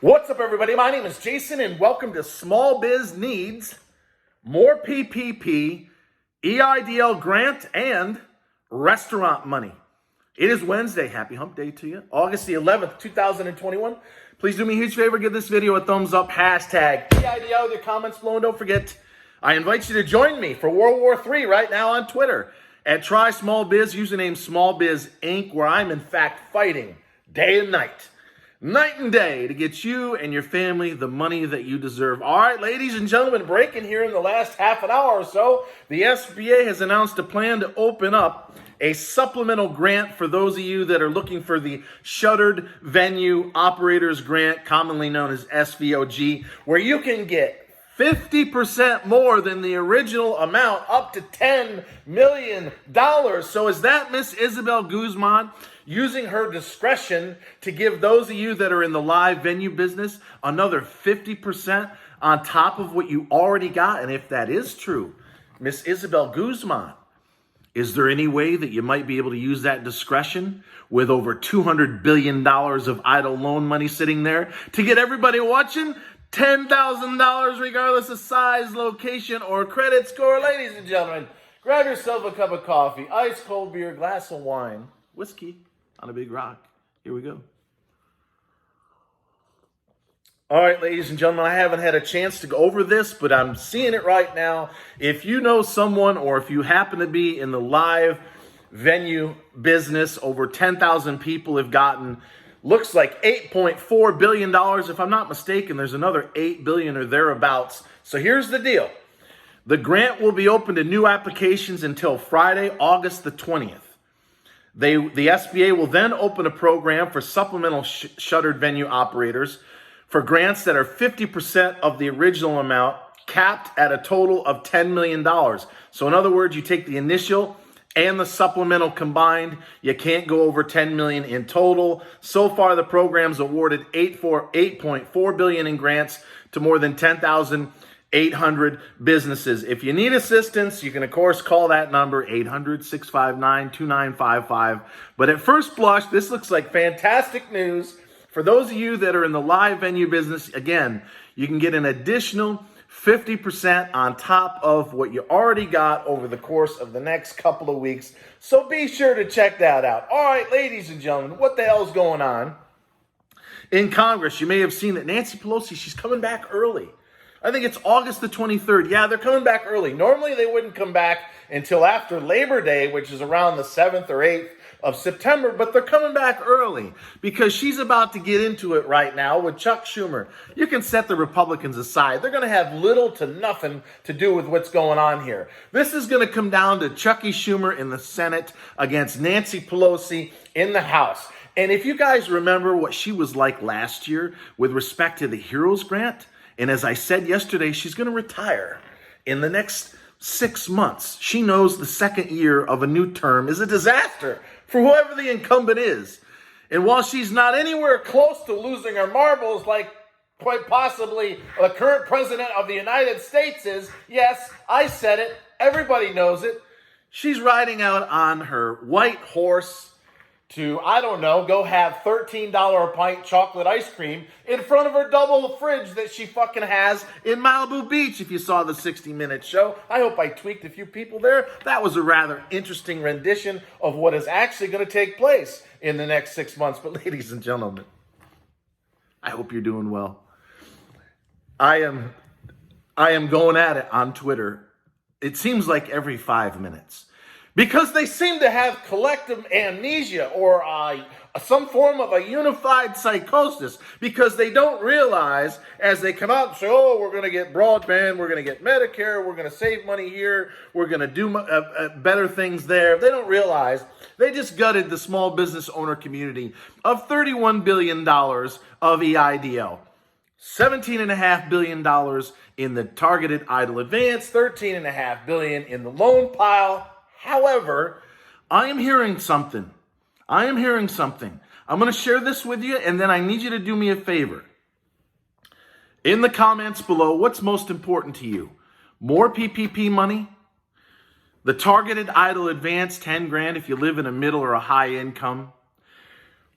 What's up, everybody? My name is Jason, and welcome to Small Biz Needs, More PPP, Eidl Grant, and Restaurant Money. It is Wednesday. Happy Hump Day to you. August the 11th, 2021. Please do me a huge favor. Give this video a thumbs up. Hashtag Eidl with your comments below. And don't forget, I invite you to join me for World War III right now on Twitter at Try Small Biz, username Small Biz Inc., where I'm in fact fighting day and night and day to get you and your family the money that you deserve. All right, ladies and gentlemen, breaking here in the last half an hour or so, the SBA has announced a plan to open up a supplemental grant for those of you that are looking for the Shuttered Venue Operators Grant, commonly known as SVOG, where you can get 50% more than the original amount, up to $10 million. So is that Miss Isabel Guzman using her discretion to give those of you that are in the live venue business another 50% on top of what you already got? And if that is true, Miss Isabel Guzman, is there any way that you might be able to use that discretion with over $200 billion of Eidl loan money sitting there to get everybody watching $10,000 regardless of size, location, or credit score? Ladies and gentlemen, grab yourself a cup of coffee, ice cold beer, glass of wine, whiskey on a big rock. Here we go. All right, ladies and gentlemen, I haven't had a chance to go over this, but I'm seeing it right now. If you know someone, or if you happen to be in the live venue business, over 10,000 people have gotten, looks like $8.4 billion. If I'm not mistaken, there's another $8 billion or thereabouts. So here's the deal. The grant will be open to new applications until Friday, August the 20th. The SBA will then open a program for supplemental shuttered venue operators for grants that are 50% of the original amount, capped at a total of $10 million. So in other words, you take the initial and the supplemental combined, you can't go over $10 million in total. So far, the program's awarded $8.4 billion in grants to more than 10,800 businesses. If you need assistance, you can, of course, call that number, 800-659-2955. But at first blush, this looks like fantastic news. For those of you that are in the live venue business, again, you can get an additional 50% on top of what you already got over the course of the next couple of weeks. So be sure to check that out. All right, ladies and gentlemen, what the hell's going on? In Congress, you may have seen that Nancy Pelosi, she's coming back early. I think it's August the 23rd. Yeah, they're coming back early. Normally, they wouldn't come back until after Labor Day, which is around the 7th or 8th of September, but they're coming back early because she's about to get into it right now with Chuck Schumer. You can set the Republicans aside. They're going to have little to nothing to do with what's going on here. This is going to come down to Chucky Schumer in the Senate against Nancy Pelosi in the House. And if you guys remember what she was like last year with respect to the Heroes Grant, and as I said yesterday, she's going to retire in the next 6 months. She knows the second year of a new term is a disaster for whoever the incumbent is. And while she's not anywhere close to losing her marbles like quite possibly the current president of the United States is, yes, I said it, everybody knows it, she's riding out on her white horse to, I don't know, go have $13 a pint chocolate ice cream in front of her double fridge that she fucking has in Malibu Beach. If you saw the 60-minute show, I hope I tweaked a few people there. That was a rather interesting rendition of what is actually going to take place in the next 6 months. But ladies and gentlemen, I hope you're doing well. I am going at it on Twitter. It seems like every 5 minutes. Because they seem to have collective amnesia or some form of a unified psychosis, because they don't realize as they come out and say, oh, we're going to get broadband, we're going to get Medicare, we're going to save money here, we're going to do better things there. They don't realize they just gutted the small business owner community of $31 billion of EIDL. $17.5 billion in the targeted Eidl advance, $13.5 billion in the loan pile. However, I am hearing something. I'm going to share this with you, and then I need you to do me a favor. In the comments below, what's most important to you? More PPP money? The targeted Eidl advance, 10 grand if you live in a middle or a high income?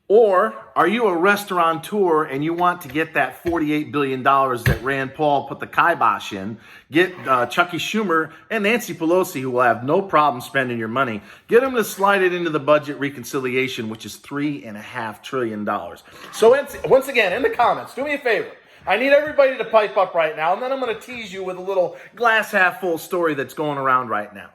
Or are you a restaurateur and you want to get that $48 billion that Rand Paul put the kibosh in, get Chucky Schumer and Nancy Pelosi, who will have no problem spending your money, get them to slide it into the budget reconciliation, which is $3.5 trillion. So once again, in the comments, do me a favor. I need everybody to pipe up right now, and then I'm going to tease you with a little glass half full story that's going around right now.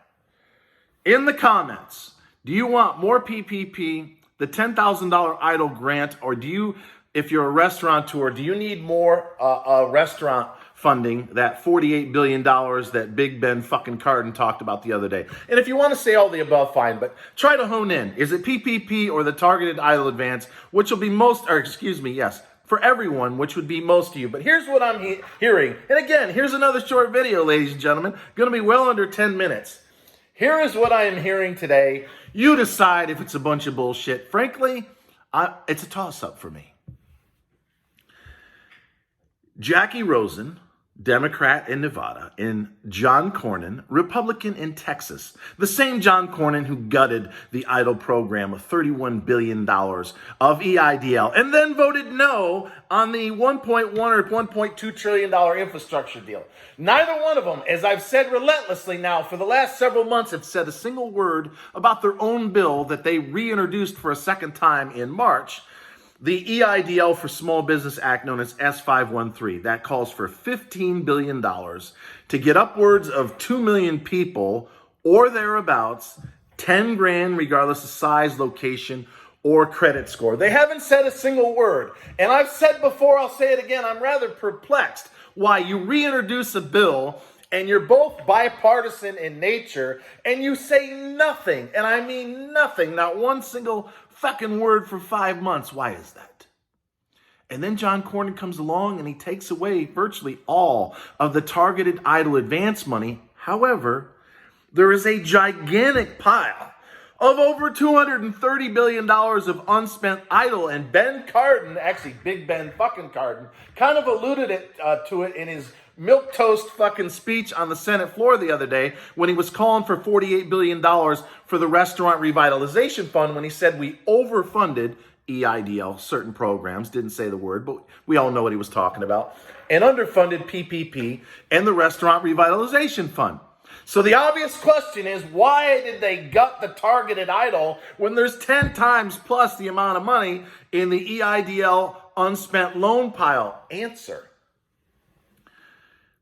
In the comments, do you want more PPP, the $10,000 Eidl grant, or do you, if you're a restaurateur, do you need more restaurant funding, that $48 billion that Big Ben fucking Cardin talked about the other day? And if you want to say all the above, fine, but try to hone in. Is it PPP or the targeted Eidl advance, which will be for everyone, which would be most of you. But here's what I'm hearing. And again, here's another short video, ladies and gentlemen. Going to be well under 10 minutes. Here is what I am hearing today. You decide if it's a bunch of bullshit. Frankly, it's a toss-up for me. Jackie Rosen, Democrat in Nevada, and John Cornyn, Republican in Texas. The same John Cornyn who gutted the Eidl program of $31 billion of EIDL and then voted no on the $1.1 or $1.2 trillion infrastructure deal. Neither one of them, as I've said relentlessly now for the last several months, have said a single word about their own bill that they reintroduced for a second time in March. The EIDL for Small Business Act, known as S513, that calls for $15 billion to get upwards of 2 million people or thereabouts, 10 grand regardless of size, location, or credit score. They haven't said a single word. And I've said before, I'll say it again, I'm rather perplexed why you reintroduce a bill and you're both bipartisan in nature and you say nothing, and I mean nothing, not one single fucking word for 5 months. Why is that? And then John Cornyn comes along and he takes away virtually all of the targeted Eidl advance money. However, there is a gigantic pile of over $230 billion of unspent Eidl, and Ben Cardin, actually Big Ben fucking Cardin, kind of alluded to it in his milquetoast fucking speech on the Senate floor the other day when he was calling for $48 billion for the Restaurant Revitalization Fund, when he said we overfunded EIDL, certain programs, didn't say the word, but we all know what he was talking about, and underfunded PPP and the Restaurant Revitalization Fund. So the obvious question is, why did they gut the targeted Eidl when there's 10 times plus the amount of money in the EIDL unspent loan pile? Answer: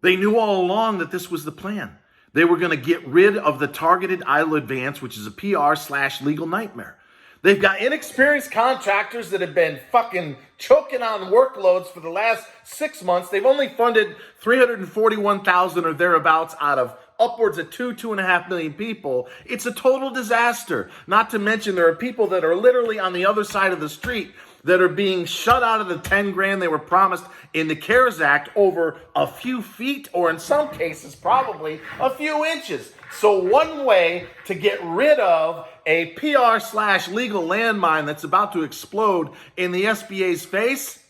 they knew all along that this was the plan. They were going to get rid of the targeted Eidl advance, which is a PR/legal nightmare. They've got inexperienced contractors that have been fucking choking on workloads for the last 6 months. They've only funded 341,000 or thereabouts out of upwards of 2.5 million people. It's a total disaster. Not to mention there are people that are literally on the other side of the street that are being shut out of the 10 grand they were promised in the CARES Act over a few feet, or in some cases probably a few inches. So one way to get rid of a PR/legal landmine that's about to explode in the SBA's face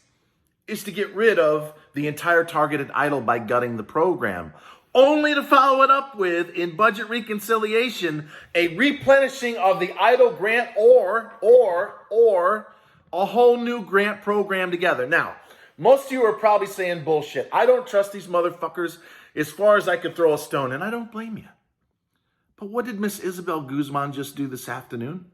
is to get rid of the entire targeted Eidl by gutting the program, only to follow it up with, in budget reconciliation, a replenishing of the Eidl grant or a whole new grant program together. Now, most of you are probably saying bullshit. I don't trust these motherfuckers as far as I could throw a stone, and I don't blame you. But what did Miss Isabel Guzman just do this afternoon?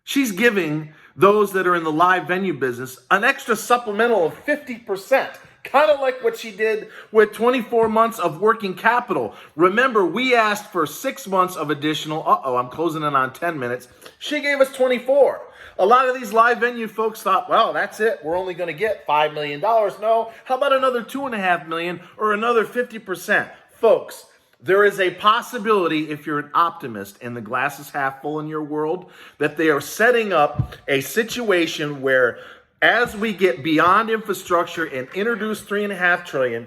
She's giving those that are in the live venue business an extra supplemental of 50%. Kind of like what she did with 24 months of working capital. Remember, we asked for 6 months of additional. I'm closing in on 10 minutes. She gave us 24. A lot of these live venue folks thought, well, that's it. We're only going to get $5 million. No, how about another $2.5 million or another 50%? Folks, there is a possibility, if you're an optimist and the glass is half full in your world, that they are setting up a situation where, as we get beyond infrastructure and introduce $3.5 trillion,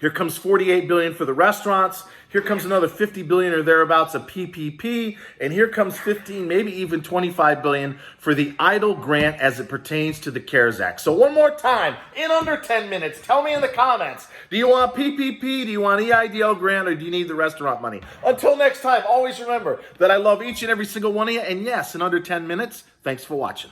here comes $48 billion for the restaurants. Here comes another $50 billion or thereabouts of PPP, and here comes 15, maybe even $25 billion for the Eidl grant as it pertains to the CARES Act. So one more time, in under 10 minutes, tell me in the comments, do you want PPP, do you want EIDL grant, or do you need the restaurant money? Until next time, always remember that I love each and every single one of you, and yes, in under 10 minutes, thanks for watching.